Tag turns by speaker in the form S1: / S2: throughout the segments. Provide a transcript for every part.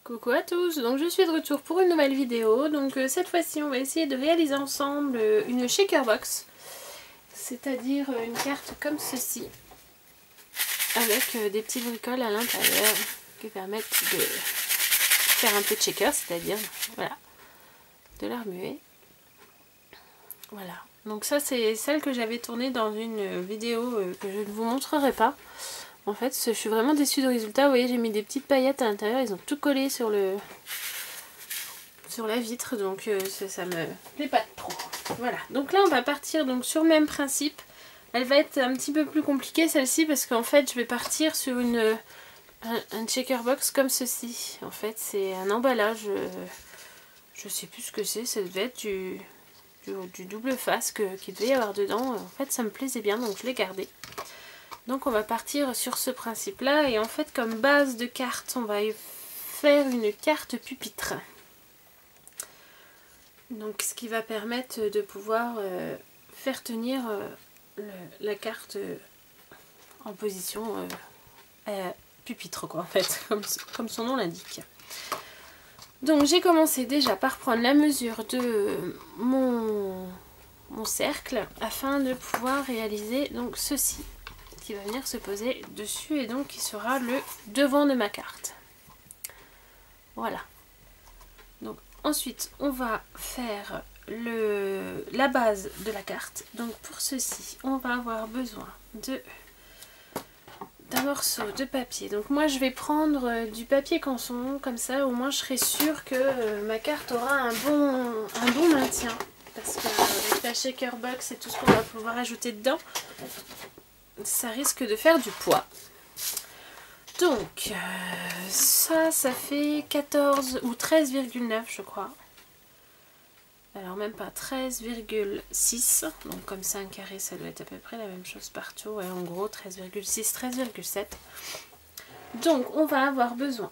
S1: Coucou à tous, donc je suis de retour pour une nouvelle vidéo. Donc cette fois-ci on va essayer de réaliser ensemble une shaker box, c'est-à-dire une carte comme ceci, avec des petits bricoles à l'intérieur qui permettent de faire un peu de shaker, c'est-à-dire voilà, de la remuer. Voilà, donc ça c'est celle que j'avais tournée dans une vidéo que je ne vous montrerai pas. En fait, je suis vraiment déçue du résultat. Vous voyez, j'ai mis des petites paillettes à l'intérieur. Ils ont tout collé sur la vitre. Donc, ça me plaît pas trop. Voilà. Donc là, on va partir donc sur le même principe. Elle va être un petit peu plus compliquée, celle-ci. Parce qu'en fait, je vais partir sur un shaker box comme ceci. En fait, c'est un emballage. Je sais plus ce que c'est. Ça devait être du double face qu'il devait y avoir dedans. En fait, ça me plaisait bien. Donc, je l'ai gardé. Donc on va partir sur ce principe là et en fait comme base de carte on va faire une carte pupitre. Donc ce qui va permettre de pouvoir faire tenir la carte en position pupitre quoi en fait, comme son nom l'indique. Donc j'ai commencé déjà par prendre la mesure de mon cercle afin de pouvoir réaliser donc ceci. Qui va venir se poser dessus et donc qui sera le devant de ma carte. Voilà. Donc ensuite on va faire la base de la carte. Donc pour ceci on va avoir besoin d'un morceau de papier. Donc moi je vais prendre du papier canson, comme ça au moins je serai sûre que ma carte aura un bon maintien. Parce qu'avec la shaker box et tout ce qu'on va pouvoir ajouter dedans, ça risque de faire du poids. Donc ça fait 14 ou 13,9 je crois. Alors même pas 13,6. Donc comme c'est un carré ça doit être à peu près la même chose partout. Ouais, en gros 13,6, 13,7. Donc on va avoir besoin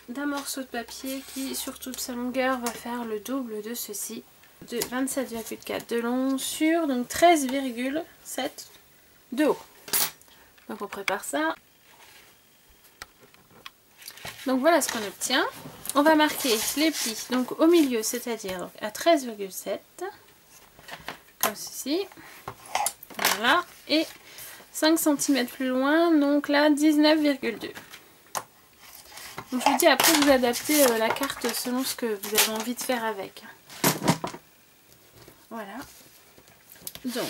S1: d'un morceau de papier qui sur toute sa longueur va faire le double de ceci. De 27,4 de long sur donc 13,7 de haut. Donc on prépare ça. Donc voilà ce qu'on obtient. On va marquer les plis donc au milieu, c'est-à-dire à 13,7 comme ceci. Voilà. Et 5 cm plus loin, donc là 19,2. Donc je vous dis après vous adaptez la carte selon ce que vous avez envie de faire avec. Voilà. Donc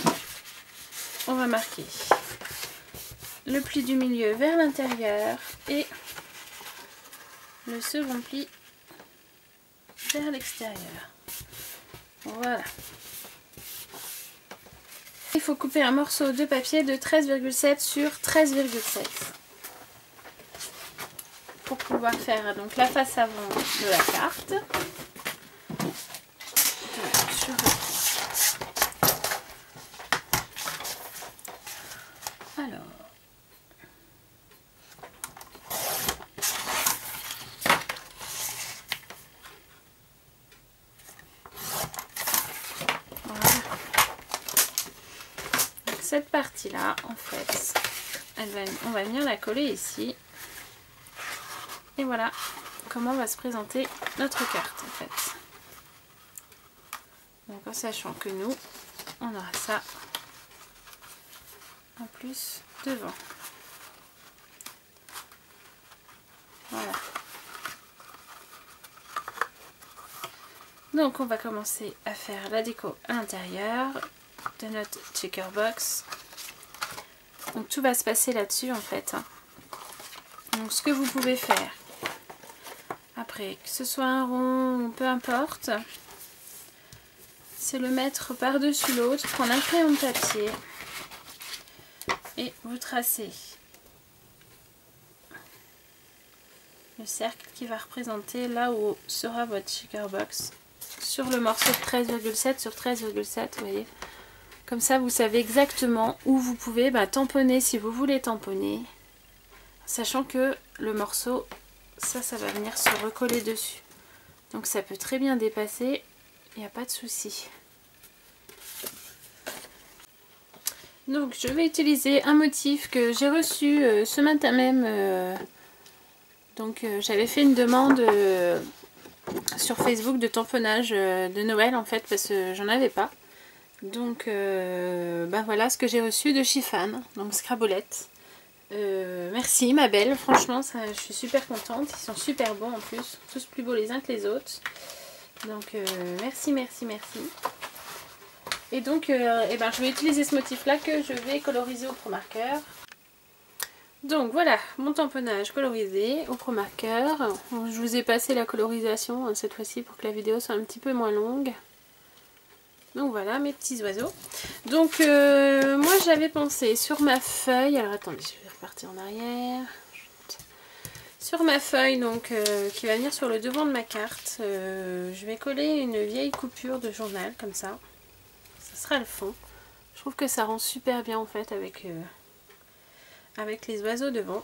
S1: on va marquer le pli du milieu vers l'intérieur et le second pli vers l'extérieur. Voilà. Il faut couper un morceau de papier de 13,7 sur 13,7 pour pouvoir faire donc la face avant de la carte. Alors. Cette partie là en fait on va venir la coller ici et voilà comment va se présenter notre carte en fait. Donc en sachant que nous on aura ça en plus devant. Voilà. Donc on va commencer à faire la déco à l'intérieur de notre shaker box. Donc tout va se passer là-dessus en fait. Donc ce que vous pouvez faire après, que ce soit un rond ou peu importe, c'est le mettre par-dessus l'autre, prendre un crayon de papier et vous tracez le cercle qui va représenter là où sera votre shaker box sur le morceau de 13,7 sur 13,7, vous voyez. Comme ça, vous savez exactement où vous pouvez tamponner si vous voulez tamponner. Sachant que le morceau, ça va venir se recoller dessus. Donc ça peut très bien dépasser, il n'y a pas de souci. Donc je vais utiliser un motif que j'ai reçu ce matin même Donc j'avais fait une demande sur Facebook de tamponnage de Noël en fait, parce que j'en avais pas. Donc bah voilà ce que j'ai reçu de Shifan, donc Scrabolette. Merci ma belle, franchement ça, je suis super contente, ils sont super bons en plus, tous plus beaux les uns que les autres. Donc merci, merci, merci. Et donc eh ben, je vais utiliser ce motif là que je vais coloriser au Pro Marker. Donc voilà mon tamponnage colorisé au Pro Marker. Je vous ai passé la colorisation cette fois-ci pour que la vidéo soit un petit peu moins longue. Donc voilà mes petits oiseaux. Donc moi j'avais pensé sur ma feuille, alors attendez je vais repartir en arrière. Sur ma feuille donc qui va venir sur le devant de ma carte, je vais coller une vieille coupure de journal comme ça. Ça sera le fond. Je trouve que ça rend super bien en fait avec les oiseaux devant.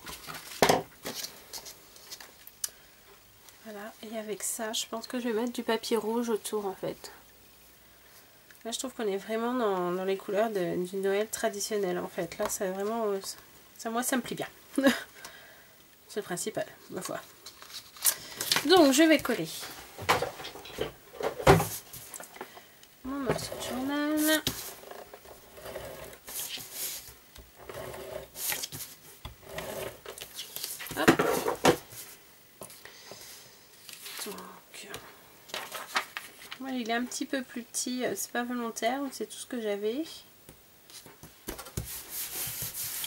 S1: Voilà, et avec ça je pense que je vais mettre du papier rouge autour en fait. Là je trouve qu'on est vraiment dans les couleurs du Noël traditionnel en fait. Là c'est vraiment, ça, moi ça me plaît bien. C'est le principal, ma foi. Donc je vais coller mon morceau de journal. Hop. Donc voilà, il est un petit peu plus petit, c'est pas volontaire, c'est tout ce que j'avais.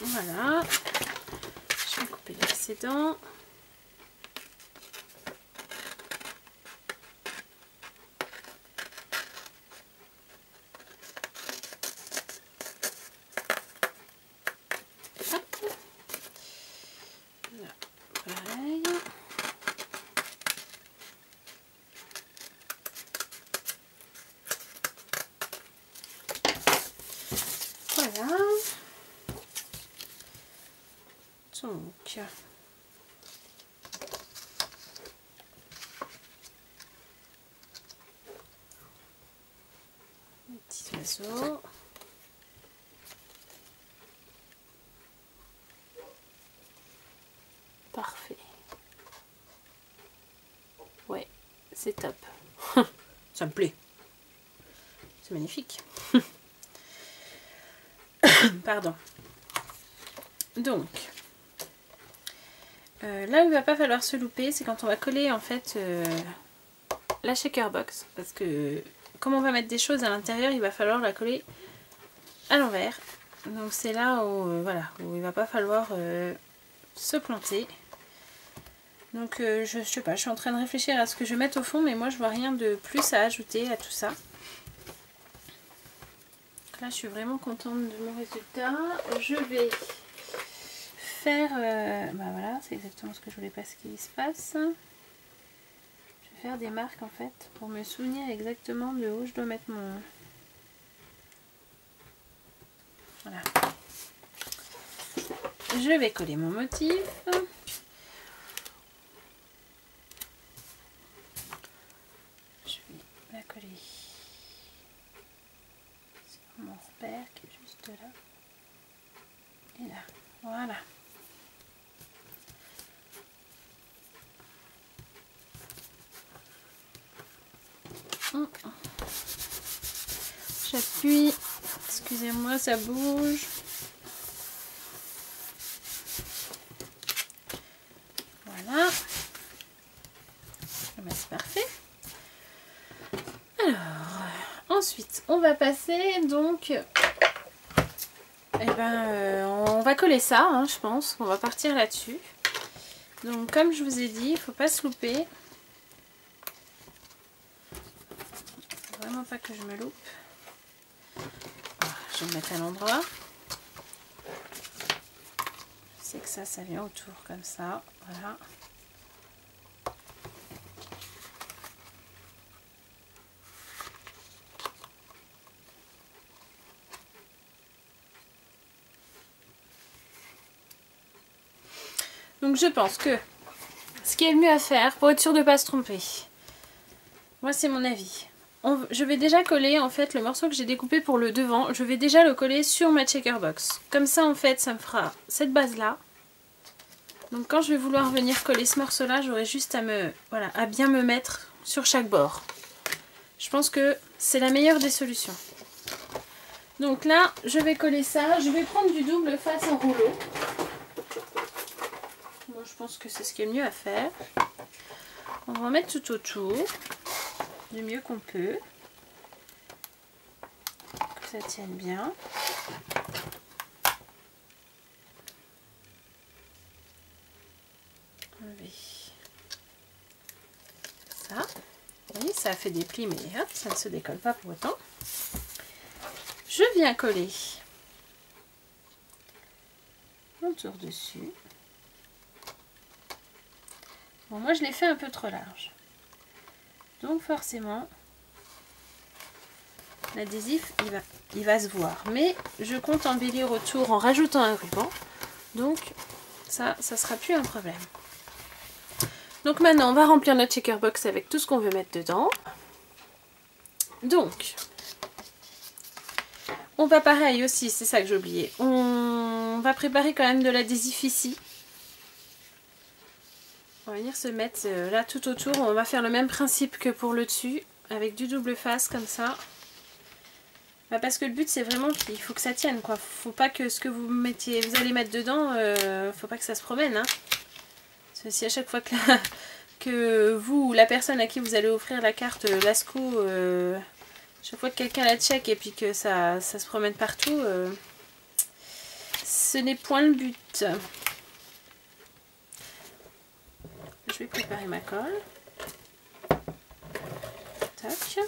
S1: Voilà. Je vais couper l'excédent. Pareil. Voilà. Donc les petits oiseaux. Parfait. Ouais, c'est top. Ça me plaît. C'est magnifique. Pardon. Donc, là où il va pas falloir se louper, c'est quand on va coller en fait la shaker box. Parce que comme on va mettre des choses à l'intérieur, il va falloir la coller à l'envers. Donc c'est là où, voilà, où il va pas falloir se planter. Donc je sais pas, je suis en train de réfléchir à ce que je vais mettre au fond, mais moi je vois rien de plus à ajouter à tout ça. Donc là je suis vraiment contente de mon résultat. Je vais faire, bah voilà, c'est exactement ce que je voulais pas ce qu'il se passe. Je vais faire des marques en fait pour me souvenir exactement de où je dois mettre mon... Voilà. Je vais coller mon motif. Je vais la coller sur mon repère qui est juste là. Et là. Voilà. J'appuie. Excusez-moi, ça bouge. Voilà. C'est parfait. Alors, ensuite, on va passer donc... Eh ben, on va coller ça, hein, je pense. On va partir là-dessus. Donc, comme je vous ai dit, il ne faut pas se louper. Vraiment pas que je me loupe. Alors, je vais me mettre à l'endroit. Je sais que ça vient autour comme ça. Voilà. Donc je pense que ce qui est le mieux à faire pour être sûr de ne pas se tromper, moi c'est mon avis. Je vais déjà coller en fait le morceau que j'ai découpé pour le devant, je vais déjà le coller sur ma checker box. Comme ça en fait ça me fera cette base là. Donc quand je vais vouloir venir coller ce morceau-là, j'aurai juste à bien me mettre sur chaque bord. Je pense que c'est la meilleure des solutions. Donc là, je vais coller ça. Je vais prendre du double face en rouleau. Moi, je pense que c'est ce qui est le mieux à faire. On va en mettre tout autour, du mieux qu'on peut. Que ça tienne bien. Enlever ça. Vous voyez, ça a fait des plis, mais hop, ça ne se décolle pas pour autant. Je viens coller mon tour dessus. Bon, moi je l'ai fait un peu trop large. Donc forcément, l'adhésif, il va se voir. Mais je compte embellir autour en rajoutant un ruban. Donc ça sera plus un problème. Donc maintenant, on va remplir notre checker box avec tout ce qu'on veut mettre dedans. Donc, on va pareil aussi, c'est ça que j'ai oublié. On va préparer quand même de l'adhésif ici. On va venir se mettre là tout autour. On va faire le même principe que pour le dessus, avec du double face comme ça. Bah parce que le but c'est vraiment qu'il faut que ça tienne quoi. Faut pas que ce que vous allez mettre dedans, faut pas que ça se promène. Hein. Parce que si à chaque fois que vous ou la personne à qui vous allez offrir la carte Lascaux, chaque fois que quelqu'un la check et puis que ça se promène partout, ce n'est point le but. Je vais préparer ma colle. Tac.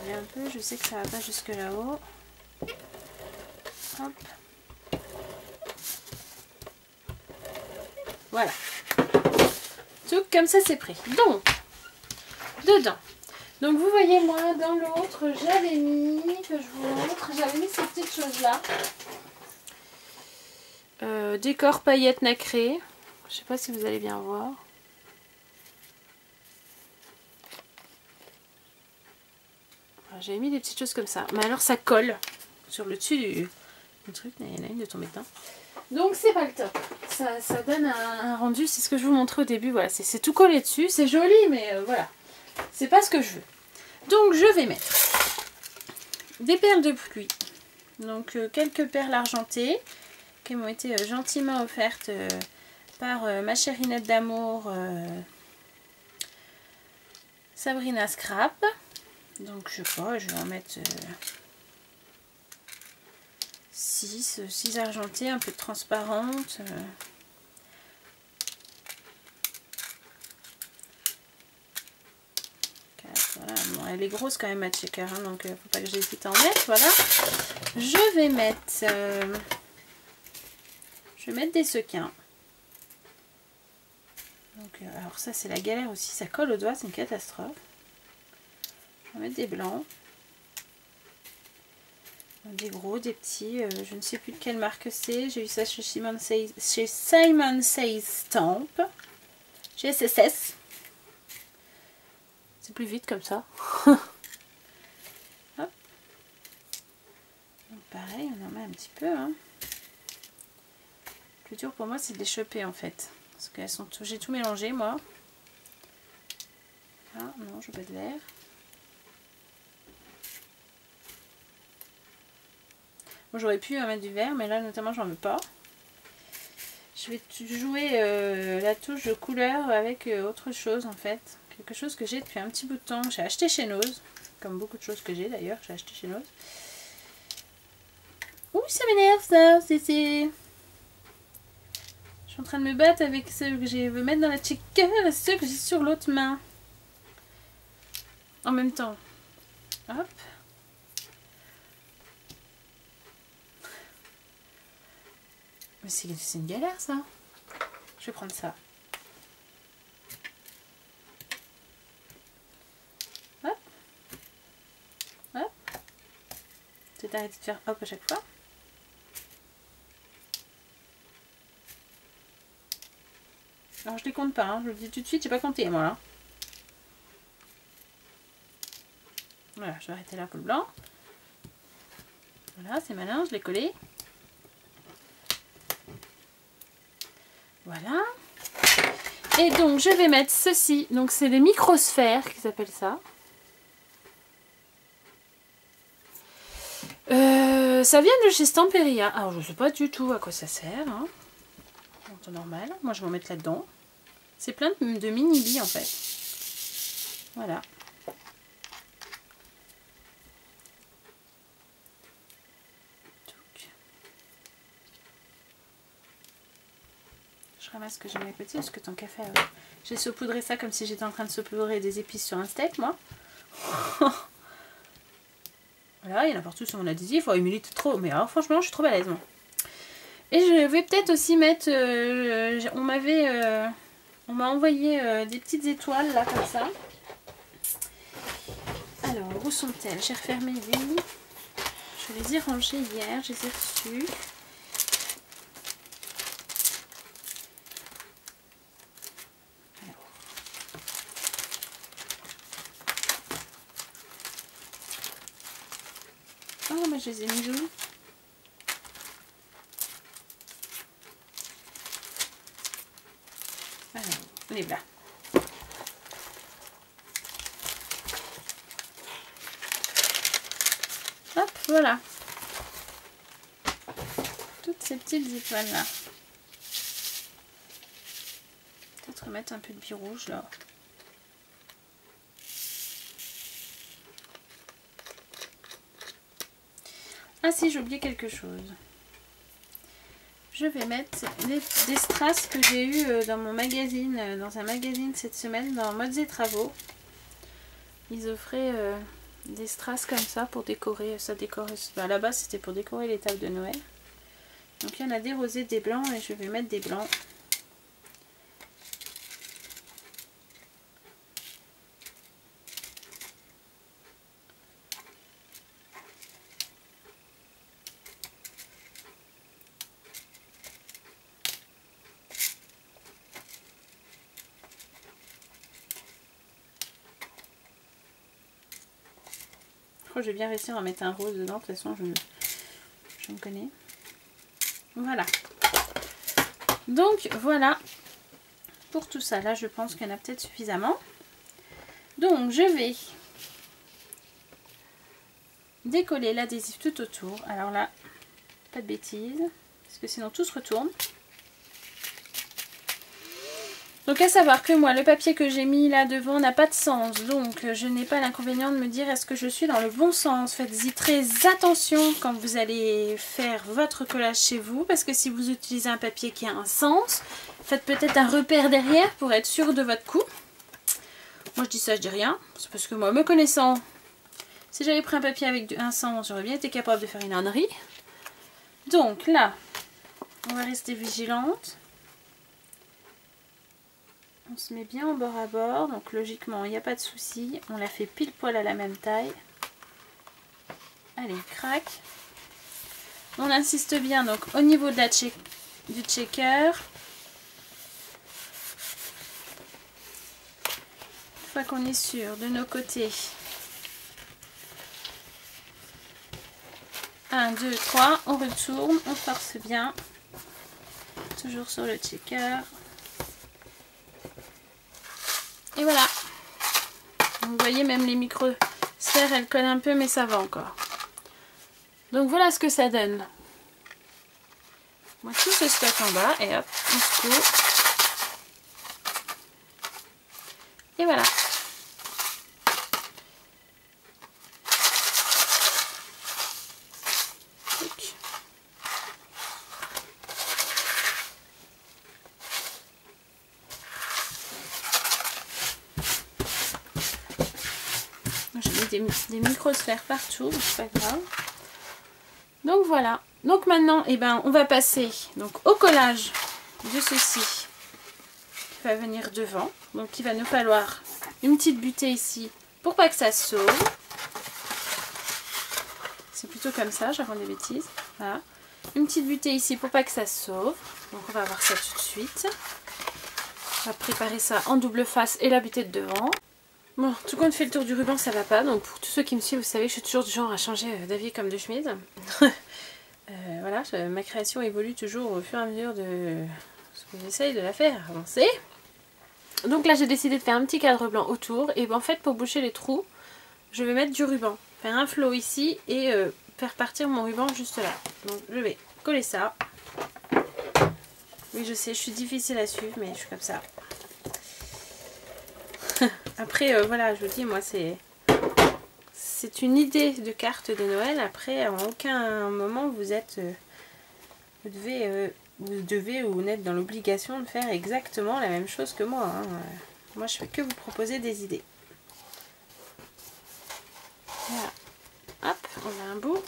S1: Un peu, je sais que ça va pas jusque là-haut. Hop. Voilà. Tout comme ça c'est prêt. Donc, dedans. Donc vous voyez moi dans l'autre j'avais mis, que je vous montre, j'avais mis ces petites choses là. Décor paillettes nacrées. Je sais pas si vous allez bien voir. J'avais mis des petites choses comme ça. Mais alors ça colle sur le dessus du truc. Il y en a une de tomber dedans. Donc c'est pas le top. Ça donne un rendu. C'est ce que je vous montrais au début. Voilà, c'est tout collé dessus. C'est joli mais voilà. C'est pas ce que je veux. Donc je vais mettre des perles de pluie. Donc quelques perles argentées qui m'ont été gentiment offertes par ma chérinette d'amour Sabrina Scrap. Donc je sais pas, je vais en mettre 6 argentées, un peu transparentes. Voilà. Bon, elle est grosse quand même ma checker, hein, donc faut pas que j'hésite à en mettre. Voilà. Je vais mettre des sequins. Donc, alors ça c'est la galère aussi, ça colle au doigt, c'est une catastrophe. Je vais mettre des blancs. Des gros, des petits, je ne sais plus de quelle marque c'est. J'ai eu ça chez Simon Says Stamp. Chez SSS. C'est plus vite comme ça. Hop. Donc pareil, on en met un petit peu. Hein. Le plus dur pour moi c'est de les choper en fait. Parce qu'elles sont j'ai tout mélangé moi. Ah non, je veux pas de vert. Bon, j'aurais pu mettre du vert, mais là notamment j'en veux pas. Je vais jouer la touche de couleur avec autre chose en fait. Quelque chose que j'ai depuis un petit bout de temps. J'ai acheté chez Nose. Comme beaucoup de choses que j'ai d'ailleurs, j'ai acheté chez Nose. Ouh, ça m'énerve ça, c'est... Je suis en train de me battre avec ce que je veux mettre dans la checker et ceux que j'ai sur l'autre main. En même temps. Hop. Mais c'est une galère ça. Je vais prendre ça. Hop. Hop. Tu t'arrêtes de faire hop à chaque fois. Alors je les compte pas, hein. Je le dis tout de suite, j'ai pas compté moi là. Voilà, je vais arrêter là pour le blanc. Voilà, c'est malin, je l'ai collé. Voilà. Et donc, je vais mettre ceci. Donc, c'est des microsphères qu'ils appellent ça. Ça vient de chez Stamperia. Alors, je ne sais pas du tout à quoi ça sert. Hein. En temps normal. Moi, je vais en mettre là-dedans. C'est plein de mini-billes, en fait. Voilà. Je ramasse ce que j'ai mis à côté, parce que tant qu'à faire, j'ai saupoudré ça comme si j'étais en train de saupoudrer des épices sur un steak, moi. Voilà, il y en a partout sur mon adhésif. Oh, il milite trop, mais alors, franchement, je suis trop balèze, moi. Et je vais peut-être aussi mettre... on m'a envoyé des petites étoiles, là, comme ça. Alors, où sont-elles? J'ai refermé les... Je les ai rangées hier, je les ai reçues. Oh, mais je les ai mis où? Alors, les là. Hop, voilà. Toutes ces petites étoiles là. Peut-être remettre un peu de bi-rouge là. Ah si, j'ai oublié quelque chose. Je vais mettre des strass que j'ai eu dans mon magazine, dans un magazine cette semaine, dans Modes et Travaux. Ils offraient des strass comme ça pour décorer. Ça décore. À la base, c'était pour décorer les tables de Noël. Donc il y en a des rosés, des blancs, et je vais mettre des blancs. Je vais bien réussir à mettre un rose dedans, de toute façon je me connais. Voilà. Donc voilà pour tout ça. Là je pense qu'il y en a peut-être suffisamment. Donc je vais décoller l'adhésif tout autour. Alors là, pas de bêtises, parce que sinon tout se retourne. Donc à savoir que moi, le papier que j'ai mis là devant n'a pas de sens. Donc je n'ai pas l'inconvénient de me dire est-ce que je suis dans le bon sens. Faites-y très attention quand vous allez faire votre collage chez vous. Parce que si vous utilisez un papier qui a un sens, faites peut-être un repère derrière pour être sûr de votre coup. Moi je dis ça, je dis rien. C'est parce que moi, me connaissant, si j'avais pris un papier avec un sens, j'aurais bien été capable de faire une ânerie. Donc là, on va rester vigilante. On se met bien en bord à bord, donc logiquement il n'y a pas de souci. On la fait pile poil à la même taille. Allez, crac. On insiste bien donc au niveau de du checker. Une fois qu'on est sûr de nos côtés. 1, 2, 3, on retourne, on force bien. Toujours sur le checker. Et voilà. Vous voyez, même les microsphères, elles collent un peu, mais ça va encore. Donc voilà ce que ça donne. Moi, tout se stocke en bas et hop, on se coud. Et voilà. J'ai mis des microsphères partout, c'est pas grave. Donc voilà. Donc maintenant, eh ben, on va passer donc au collage de ceci qui va venir devant. Donc il va nous falloir une petite butée ici pour pas que ça se sauve. C'est plutôt comme ça, j'avance des bêtises. Voilà. Une petite butée ici pour pas que ça se sauve. Donc on va avoir ça tout de suite. On va préparer ça en double face et la butée de devant. Bon, tout compte fait le tour du ruban, ça va pas. Donc pour tous ceux qui me suivent, vous savez que je suis toujours du genre à changer d'avis comme de chemise. Voilà, ma création évolue toujours au fur et à mesure de ce que j'essaye de la faire avancer. Donc là, j'ai décidé de faire un petit cadre blanc autour. Et en fait, pour boucher les trous, je vais mettre du ruban. Faire un flot ici et faire partir mon ruban juste là. Donc je vais coller ça. Oui, je sais, je suis difficile à suivre, mais je suis comme ça. Après, voilà, je vous dis, moi, c'est une idée de carte de Noël. Après, en aucun moment, vous devez ou n'êtes dans l'obligation de faire exactement la même chose que moi. Hein. Moi, je fais que vous proposer des idées. Voilà. Hop, on a un bout.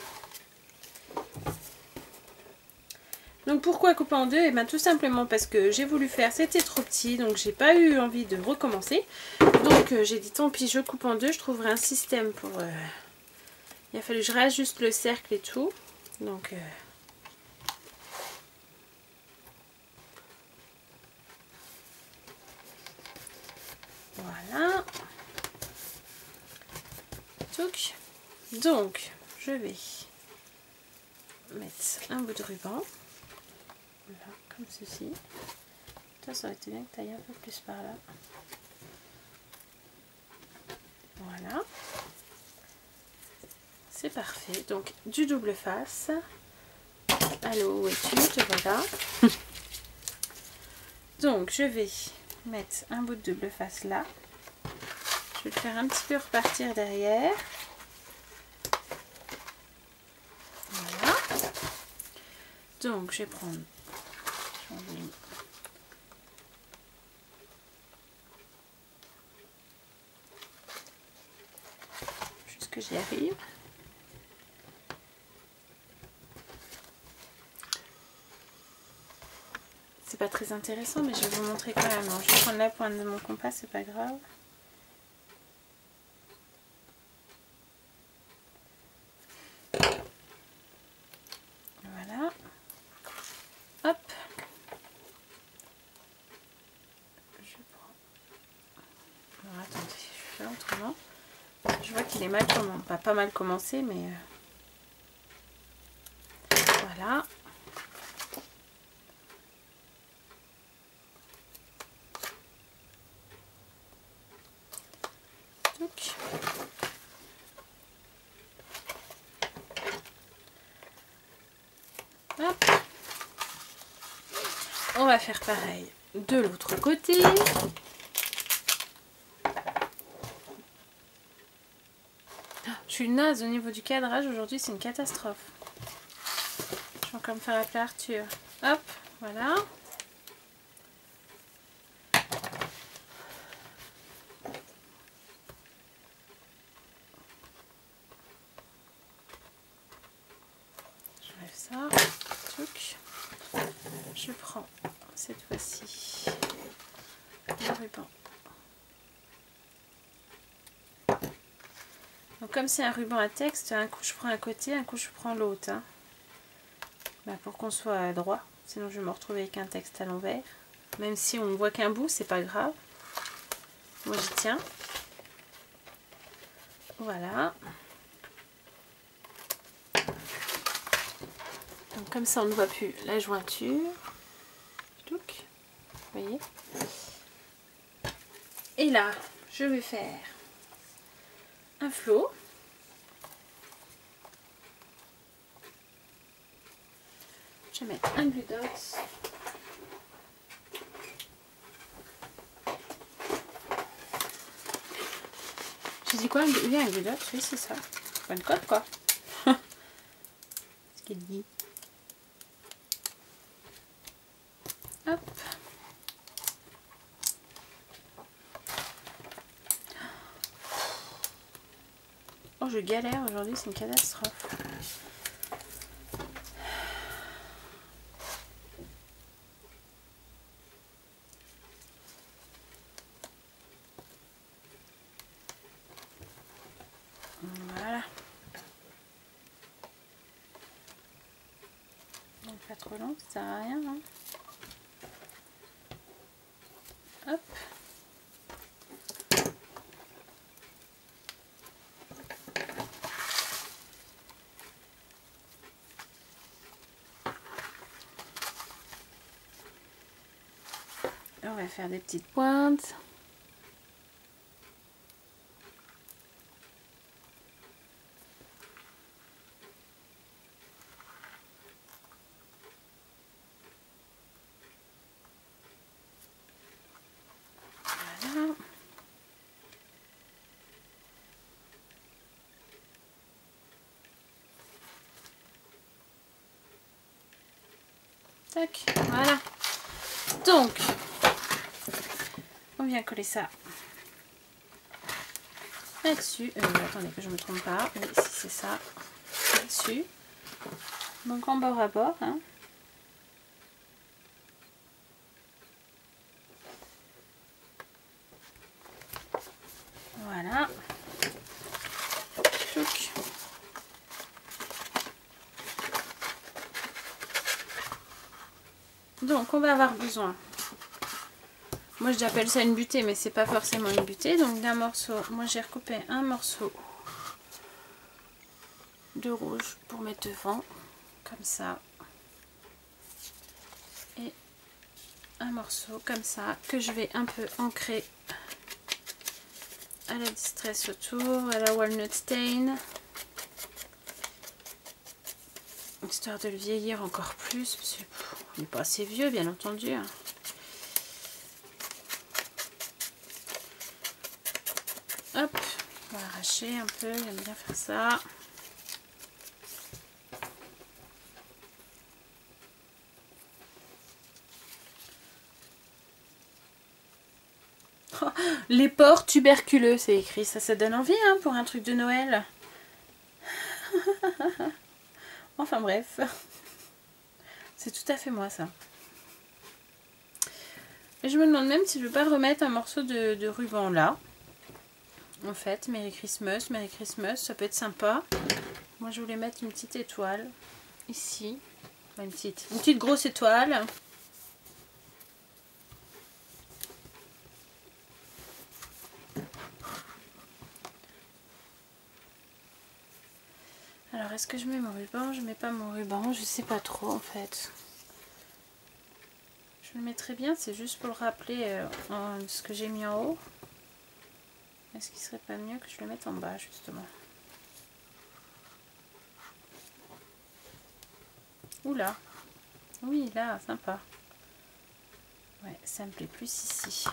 S1: Donc pourquoi couper en deux? Et bien tout simplement parce que j'ai voulu faire, c'était trop petit, donc j'ai pas eu envie de recommencer. Donc j'ai dit tant pis, je coupe en deux, je trouverai un système pour... Il a fallu que je réajuste le cercle et tout. Donc... Voilà. Donc je vais mettre un bout de ruban. Voilà, comme ceci. Toi, ça aurait été bien que tu ailles un peu plus par là. Voilà. C'est parfait. Donc, du double face. Allô, où es-tu? Te voilà. Donc, je vais mettre un bout de double face là. Je vais le faire un petit peu repartir derrière. Voilà. Donc, je vais prendre... Juste que j'y arrive. C'est pas très intéressant, mais je vais vous montrer quand même. Je vais prendre la pointe de mon compas, c'est pas grave. Voilà. Hop. Je prends... Alors attendez, je fais autrement. Je vois qu'il est mal commencé. Pas mal commencé, mais... Voilà. Donc. Hop. On va faire pareil de l'autre côté. Je suis naze au niveau du cadrage. Aujourd'hui, c'est une catastrophe. Je vais encore me faire appeler Arthur. Hop, voilà. J'enlève ça. Tchouc. Je prends cette fois-ci le ruban. Donc comme c'est un ruban à texte, un coup je prends un côté, un coup je prends l'autre. Hein. Bah, pour qu'on soit droit, sinon je vais me retrouver avec un texte à l'envers. Même si on ne voit qu'un bout, c'est pas grave. Moi j'y tiens. Voilà. Donc comme ça on ne voit plus la jointure. Vous voyez. Et là, je vais faire un flot. Je vais mettre un glue dot. J'ai dit quoi? Oui, un glue dot, oui c'est ça. Bonne cote quoi. Ce qu'il dit. Hop. Oh, je galère aujourd'hui, c'est une catastrophe. Voilà. Donc pas trop long, ça sert à rien. Hein. Hop. va faire des petites pointes. Voilà. Tac, voilà. Donc, on vient coller ça là-dessus. Attendez que je ne me trompe pas. Oui, si c'est ça, là-dessus. Donc en bord à bord. Hein. Voilà. Tchouc. Donc on va avoir besoin, moi j'appelle ça une butée mais c'est pas forcément une butée, donc d'un morceau, moi j'ai recoupé un morceau de rouge pour mettre devant, comme ça, et un morceau comme ça que je vais un peu ancrer à la distress autour, à la walnut stain, histoire de le vieillir encore plus, parce qu'il n'est pas assez vieux bien entendu. Hop, on va arracher un peu, j'aime bien faire ça. Oh, les porcs tuberculeux, c'est écrit, ça donne envie hein, pour un truc de Noël. Enfin bref, c'est tout à fait moi ça. Et je me demande même si je ne veux pas remettre un morceau de ruban là. En fait, Merry Christmas, ça peut être sympa. Moi je voulais mettre une petite étoile ici. Enfin, une petite grosse étoile. Alors est-ce que je mets mon ruban? Je mets pas mon ruban, je sais pas trop en fait. Je le mettrai bien, c'est juste pour le rappeler ce que j'ai mis en haut. Est-ce qu'il serait pas mieux que je le mette en bas justement? Oula, oui là, sympa. Ouais, ça me plaît plus ici.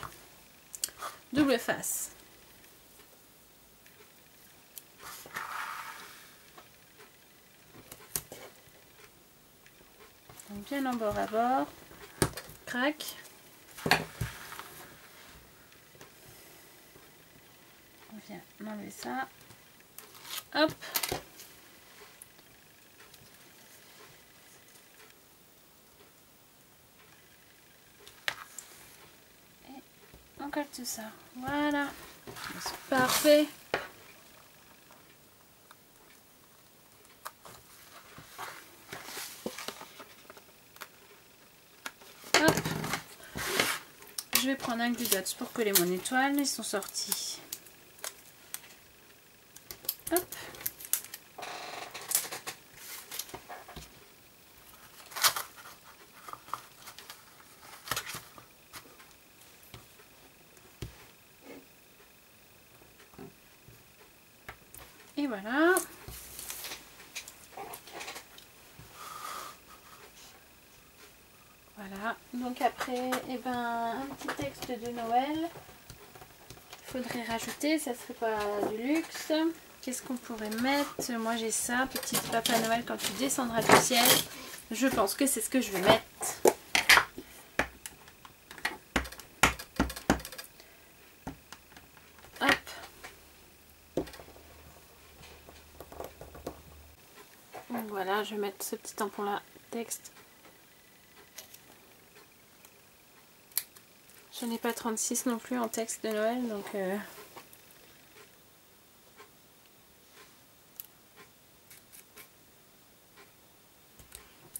S1: Double face. Donc bien en bord à bord. Crac. On vient enlever ça. Hop. Et on colle tout ça. Voilà. C'est parfait. Hop. Je vais prendre un glue dots pour coller mon étoile. Ils sont sortis. Hop. Et voilà. Voilà. Donc après, eh ben, un petit texte de Noël. Il faudrait rajouter, ça serait pas du luxe. Qu'est-ce qu'on pourrait mettre? Moi j'ai ça, petit Papa Noël quand tu descendras du ciel. Je pense que c'est ce que je vais mettre. Hop. Donc voilà, je vais mettre ce petit tampon là, texte. Je n'ai pas 36 non plus en texte de Noël, donc...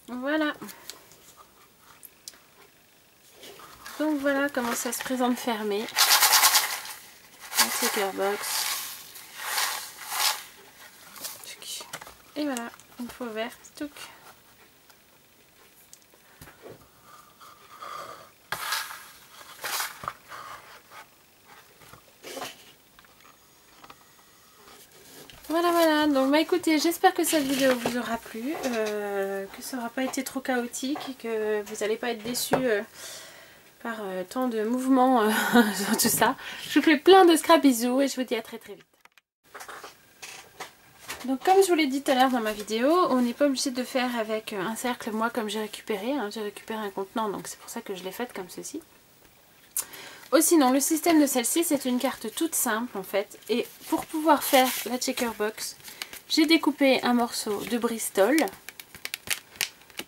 S1: Voilà. Donc voilà comment ça se présente fermé. Un sticker box. Et voilà, une faux verte. Touc. Voilà, donc bah écoutez, j'espère que cette vidéo vous aura plu, que ça n'aura pas été trop chaotique et que vous n'allez pas être déçus par tant de mouvements sur tout ça. Je vous fais plein de scrap bisous et je vous dis à très vite. Donc comme je vous l'ai dit tout à l'heure dans ma vidéo, on n'est pas obligé de faire avec un cercle, moi comme j'ai récupéré, hein, j'ai récupéré un contenant donc c'est pour ça que je l'ai faite comme ceci. Oh, sinon, le système de celle-ci, c'est une carte toute simple en fait. Et pour pouvoir faire la checker box, j'ai découpé un morceau de Bristol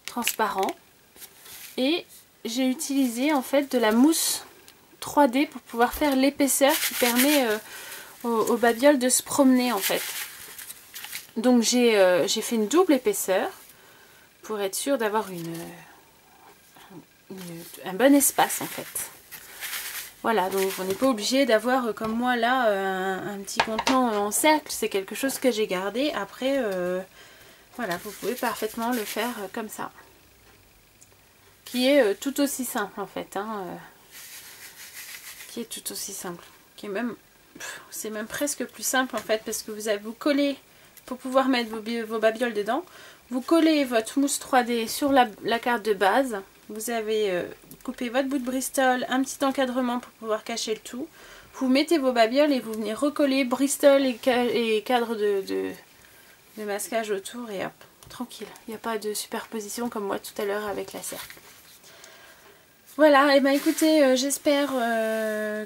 S1: transparent. Et j'ai utilisé en fait de la mousse 3D pour pouvoir faire l'épaisseur qui permet aux babioles de se promener en fait. Donc j'ai fait une double épaisseur pour être sûre d'avoir un bon espace en fait. Voilà, donc on n'est pas obligé d'avoir comme moi là un petit contenant en cercle, c'est quelque chose que j'ai gardé. Après, voilà, vous pouvez parfaitement le faire comme ça. Qui est tout aussi simple en fait, hein, qui est tout aussi simple. Qui est même, c'est même presque plus simple en fait parce que vous collez, pour pouvoir mettre vos babioles dedans, vous collez votre mousse 3D sur la carte de base. Vous avez coupé votre bout de Bristol, un petit encadrement pour pouvoir cacher le tout. Vous mettez vos babioles et vous venez recoller Bristol et cadre de masquage autour et hop, tranquille. Il n'y a pas de superposition comme moi tout à l'heure avec la cercle. Voilà, et ben écoutez, j'espère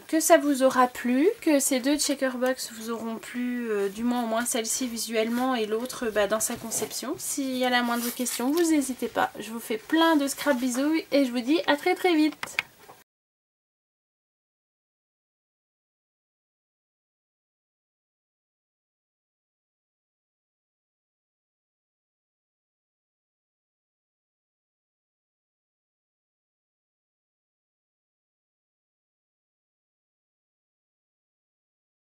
S1: que ça vous aura plu, que ces deux checker box vous auront plu, du moins au moins celle-ci visuellement et l'autre dans sa conception. S'il y a la moindre question, vous n'hésitez pas. Je vous fais plein de scrap bisous et je vous dis à très vite.